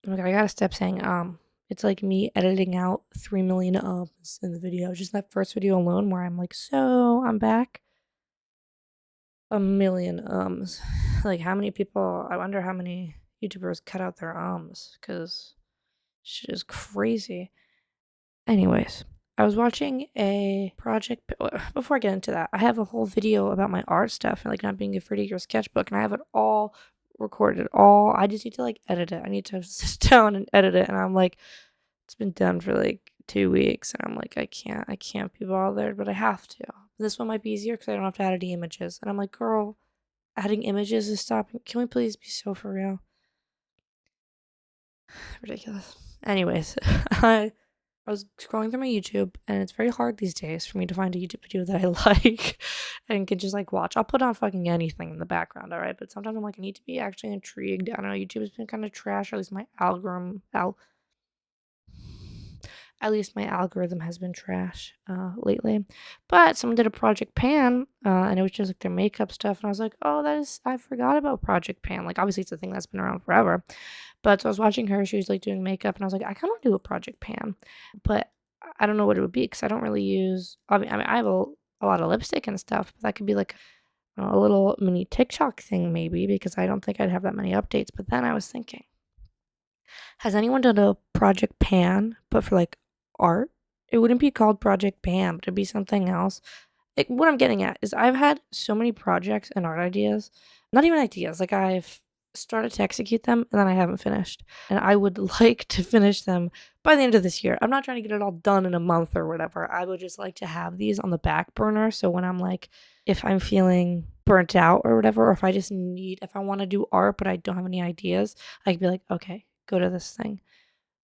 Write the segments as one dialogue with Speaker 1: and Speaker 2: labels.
Speaker 1: Oh my God, I gotta stop saying it's like me editing out 3 million ums in the video. Just that first video alone where I'm like, so I'm back. A million ums. Like how many people, I wonder how many YouTubers cut out their ums, because shit is crazy. Anyways, I was watching a project. Before I get into that, I have a whole video about my art stuff and like not being afraid of your sketchbook, and I have it all recorded. I just need to like edit it. I need to sit down and edit it, and I'm like, it's been done for like 2 weeks, and I'm like, I can't be bothered, but I have to. This one might be easier because I don't have to add any images, and I'm like, girl, adding images is stopping. Can we please be so for real? Ridiculous. Anyways, I was scrolling through my YouTube, and it's very hard these days for me to find a YouTube video that I like and can just like watch. I'll put on fucking anything in the background, all right? But sometimes I'm like, I need to be actually intrigued. I don't know. YouTube has been kind of trash, or at least my algorithm. At least my algorithm has been trash lately. But someone did a Project Pan, and it was just like their makeup stuff, and I was like, oh, I forgot about Project Pan. Like obviously it's a thing that's been around forever. But so I was watching her, she was like doing makeup, and I was like, I kind of want to do a Project Pan, but I don't know what it would be because I don't really use. I mean, I have a lot of lipstick and stuff, but that could be like a little mini TikTok thing maybe because I don't think I'd have that many updates. But then I was thinking, has anyone done a Project Pan, but for like art? It wouldn't be called Project Pan, but it'd be something else. What I'm getting at is I've had so many projects and art ideas, not even ideas, like I've started to execute them and then I haven't finished. And I would like to finish them by the end of this year. I'm not trying to get it all done in a month or whatever. I would just like to have these on the back burner. So when I'm like, if I'm feeling burnt out or whatever, or if I want to do art but I don't have any ideas, I could be like, okay, go to this thing.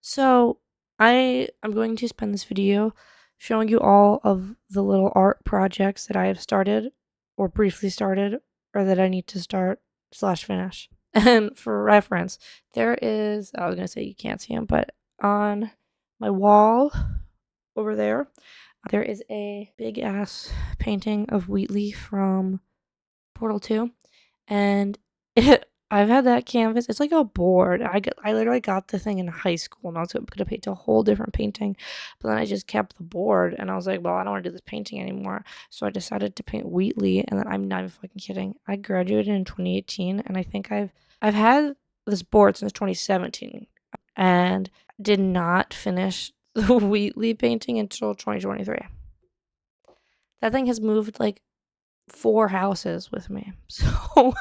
Speaker 1: So I'm going to spend this video showing you all of the little art projects that I have started or briefly started or that I need to start slash finish. And for reference, I was going to say you can't see them, but on my wall over there is a big ass painting of Wheatley from Portal 2. And I've had that canvas. It's like a board. I literally got the thing in high school, and I was gonna paint a whole different painting, but then I just kept the board, and I was like, well, I don't want to do this painting anymore. So I decided to paint Wheatley, and then I'm not even fucking kidding. I graduated in 2018, and I think I've had this board since 2017, and did not finish the Wheatley painting until 2023. That thing has moved like 4 houses with me. So,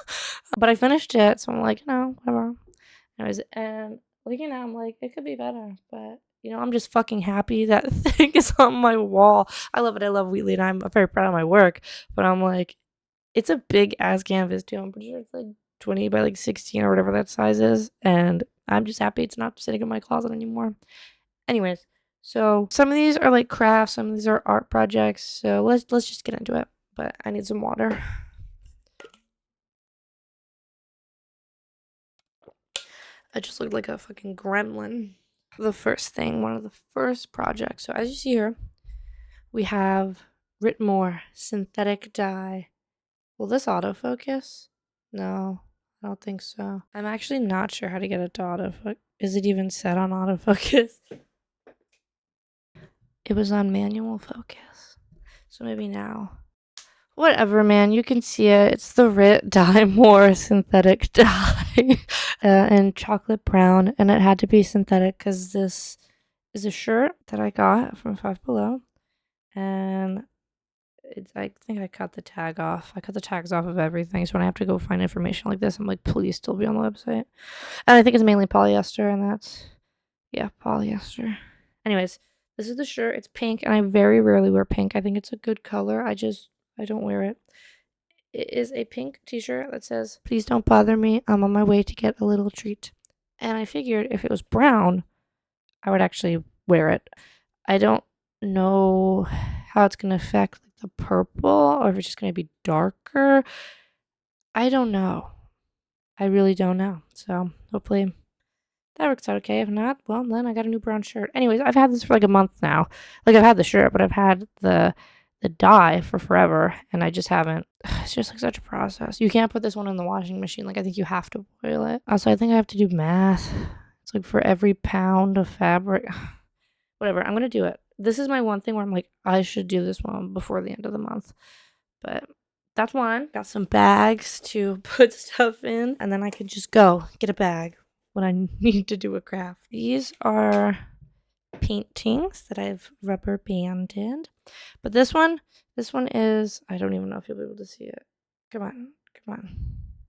Speaker 1: but I finished it, so I'm like, no, whatever. Anyways, and looking at it, I'm like, it could be better, but I'm just fucking happy that thing is on my wall. I love it. I love Wheatley, and I'm very proud of my work. But I'm like, it's a big ass canvas too. I'm pretty sure it's like 20 by like 16 or whatever that size is, and I'm just happy it's not sitting in my closet anymore. Anyways, so some of these are like crafts, some of these are art projects. So let's just get into it. But I need some water. I just looked like a fucking gremlin. One of the first projects. So as you see here, we have Ritmore synthetic dye. Will this autofocus? No, I don't think so. I'm actually not sure how to get it to autofocus. Is it even set on autofocus? It was on manual focus. So maybe now. Whatever, man. You can see it. It's the ritdye more synthetic dye in chocolate brown. And it had to be synthetic because this is a shirt that I got from Five Below. And I think I cut the tag off. I cut the tags off of everything. So when I have to go find information like this, I'm like, please still be on the website. And I think it's mainly polyester. And yeah, polyester. Anyways, this is the shirt. It's pink. And I very rarely wear pink. I think it's a good color. I don't wear it. It is a pink t-shirt that says, please don't bother me. I'm on my way to get a little treat. And I figured if it was brown, I would actually wear it. I don't know how it's going to affect the purple or if it's just going to be darker. I don't know. I really don't know. So hopefully that works out okay. If not, well, then I got a new brown shirt. Anyways, I've had this for like a month now. Like I've had the shirt, but I've had the dye for forever, and I just haven't. It's just like such a process. You can't put this one in the washing machine. Like I think you have to boil it. Also, I think I have to do math It's like for every pound of fabric. Whatever, I'm gonna do it. This is my one thing where I'm like, I should do this one before the end of the month. But that's one. Got some bags to put stuff in, and then I can just go get a bag when I need to do a craft. These are paintings that I've rubber banded. But this one is, I don't even know if you'll be able to see it. Come on, come on.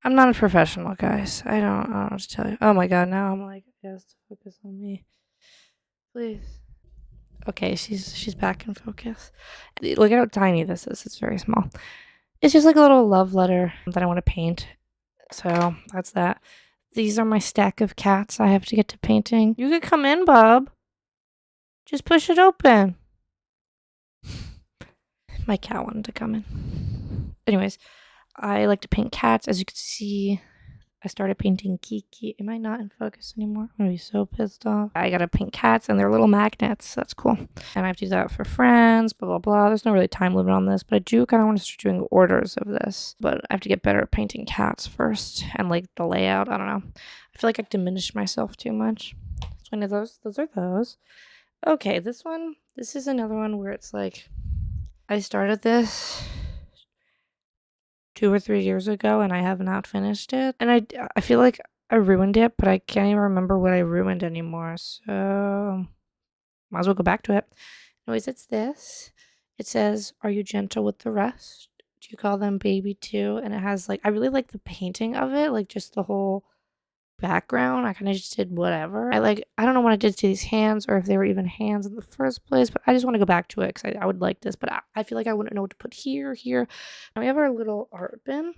Speaker 1: I'm not a professional, guys. I don't know what to tell you. Oh my god, now I'm like, it has to focus on me. Please. Okay, she's back in focus. Look at how tiny this is. It's very small. It's just like a little love letter that I want to paint. So that's that. These are my stack of cats I have to get to painting. You could come in, bub. Just push it open. My cat wanted to come in. Anyways, I like to paint cats. As you can see, I started painting Kiki. Am I not in focus anymore? I'm gonna be so pissed off. I gotta paint cats and they're little magnets. That's cool. And I have to do that for friends, blah, blah, blah. There's no really time limit on this, but I do kind of want to start doing orders of this. But I have to get better at painting cats first and like the layout. I don't know. I feel like I diminished myself too much. It's one of those. Those are those. Okay, this is another one where it's like, I started this 2 or 3 years ago and I have not finished it. And I feel like I ruined it, but I can't even remember what I ruined anymore. So might as well go back to it. Anyways, it's this. It says, "Are you gentle with the rest? Do you call them baby too?" And it has like, I really like the painting of it, like just the whole background. I kind of just did whatever. I don't know what I did to these hands or if they were even hands in the first place, but I just want to go back to it because I would like this, but I feel like I wouldn't know what to put here. And we have our little art bin.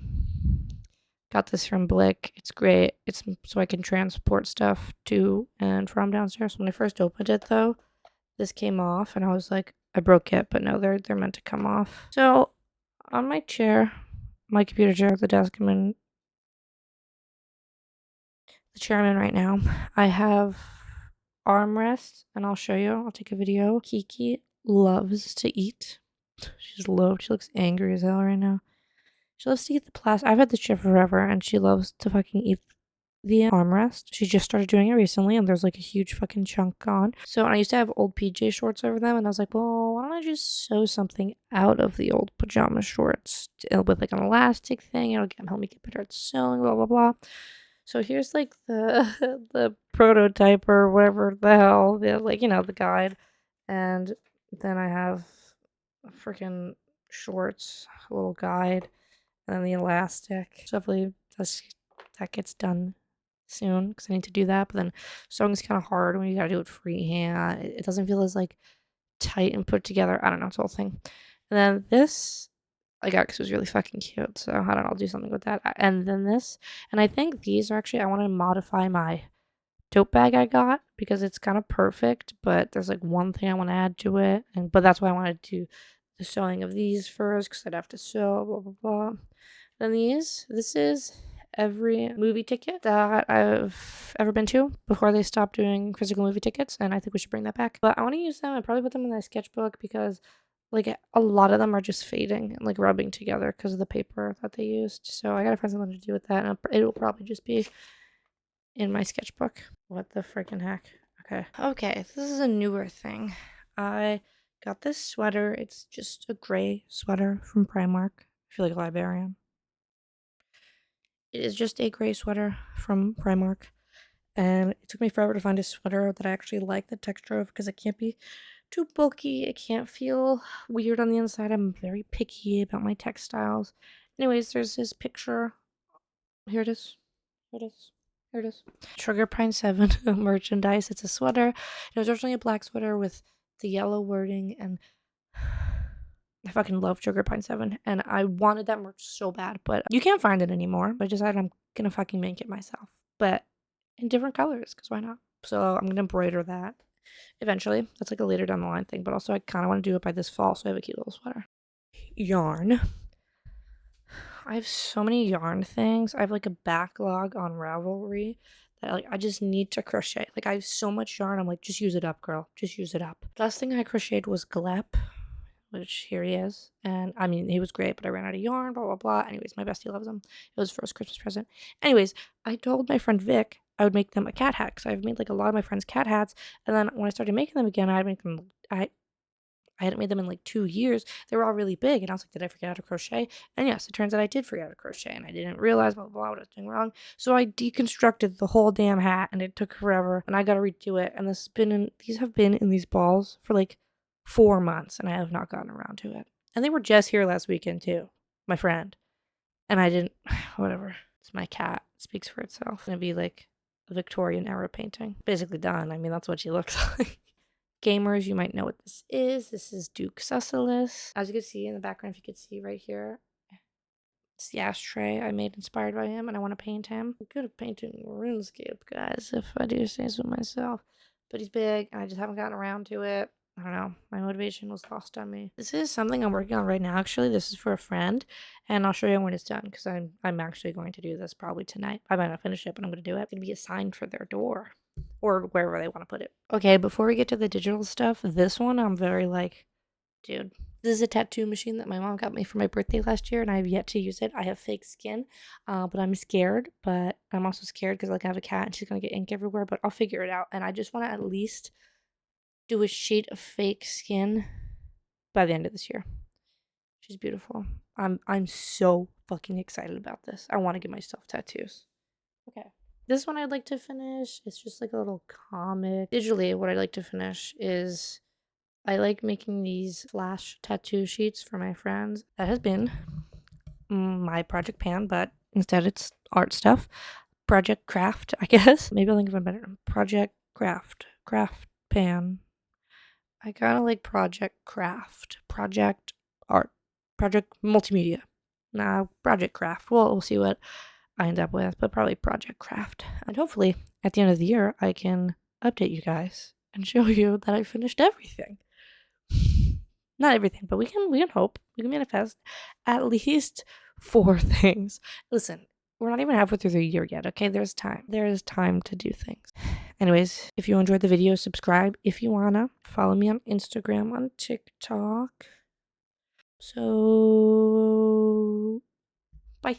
Speaker 1: Got this from Blick. It's great. It's so I can transport stuff to and from downstairs. When I first opened it though, this came off and I was like, I broke it, but no, they're meant to come off. So on my chair, my computer chair, the desk I'm in, the chair I'm in right now, I have armrests, and I'll show you. I'll take a video. Kiki loves to eat. She looks angry as hell right now. She loves to eat the plastic. I've had this chair forever, and she loves to fucking eat the armrest. She just started doing it recently, and there's like a huge fucking chunk gone. So I used to have old PJ shorts over them, and I was like, well, why don't I just sew something out of the old pajama shorts with like an elastic thing? It'll help me get better at sewing, blah, blah, blah. So here's like the the prototype or whatever the hell, the guide. And then I have freaking shorts, a little guide, and then the elastic. So hopefully that gets done soon because I need to do that. But then sewing is kind of hard when you gotta do it freehand. It doesn't feel as like tight and put together. I don't know, it's a whole thing. And then this I got because it was really fucking cute. So I don't know, I'll do something with that. And then this, and I think these are actually, I want to modify my tote bag I got because it's kind of perfect, but there's like one thing I want to add to it. But that's why I want to do the sewing of these first because I'd have to sew, blah, blah, blah. Then this is every movie ticket that I've ever been to before they stopped doing physical movie tickets. And I think we should bring that back. But I want to use them and probably put them in my sketchbook because like a lot of them are just fading and like rubbing together because of the paper that they used. So I gotta find something to do with that. And it will probably just be in my sketchbook. What the freaking heck? Okay, this is a newer thing. I got this sweater. It's just a gray sweater from Primark. I feel like a librarian. It is just a gray sweater from Primark. And it took me forever to find a sweater that I actually like the texture of because it can't be too bulky. It can't feel weird on the inside. I'm very picky about my textiles. Anyways, there's this picture. Here it is. Here it is. Here it is. Sugar Pine 7 merchandise. It's a sweater. It was originally a black sweater with the yellow wording, and I fucking love Sugar Pine 7, and I wanted that merch so bad, but you can't find it anymore. But I decided I'm gonna fucking make it myself, but in different colors, because why not? So I'm gonna embroider that eventually. That's like a later down the line thing, but also I kind of want to do it by this fall, so I have a cute little sweater. Yarn. I have so many yarn things. I have like a backlog on Ravelry that like I just need to crochet. Like I have so much yarn. I'm like, just use it up, girl. Just use it up. Last thing I crocheted was Glep, which here he is. And I mean, he was great, but I ran out of yarn, blah, blah, blah. Anyways, my bestie loves him. It was first Christmas present. Anyways, I told my friend Vic I would make them a cat hat, because I've made, like, a lot of my friends' cat hats, and then when I started making them again, I'd make them I hadn't made them in, like, 2 years. They were all really big, and I was like, "Did I forget how to crochet?" And yes, it turns out I did forget how to crochet, and I didn't realize blah, blah, blah, what I was doing wrong. So I deconstructed the whole damn hat, and it took forever, and I gotta redo it, and these have been in these balls for, like, 4 months, and I have not gotten around to it. And they were just here last weekend too, my friend, and I didn't whatever. It's my cat. It speaks for itself. It's gonna be, like, a Victorian era painting. Basically done. I mean, that's what she looks like. Gamers, you might know what this is. This is Duke Susselis. As you can see in the background, if you could see right here, it's the ashtray I made inspired by him, and I want to paint him. I'm good at painting RuneScape, guys, if I do say so myself. But he's big, and I just haven't gotten around to it. I don't know. My motivation was lost on me. This is something I'm working on right now, actually. This is for a friend, and I'll show you when it's done, because I'm actually going to do this probably tonight. I might not finish it, but I'm going to do it. It's going to be a sign for their door, or wherever they want to put it. Okay, before we get to the digital stuff, this one I'm very like, dude. This is a tattoo machine that my mom got me for my birthday last year, and I have yet to use it. I have fake skin, but I'm scared. But I'm also scared because, like, I have a cat and she's gonna get ink everywhere. But I'll figure it out, and I just want to at least do a sheet of fake skin by the end of this year. She's beautiful. I'm so fucking excited about this. I want to give myself tattoos. Okay. This one I'd like to finish. It's just like a little comic. Digitally, what I'd like to finish is I like making these flash tattoo sheets for my friends. That has been my project pan, but instead it's art stuff. Project craft, I guess. Maybe I'll think of a better name. Project craft. Craft pan. I kind of like project craft. Project art. Project multimedia. Nah, project craft. Well, we'll see what I end up with, but probably project craft. And hopefully at the end of the year, I can update you guys and show you that I finished everything. Not everything, but we can hope. We can manifest at least 4 things. Listen, we're not even halfway through the year yet, okay? There's time. There is time to do things. Anyways, if you enjoyed the video, subscribe if you wanna. Follow me on Instagram, on TikTok. So, bye.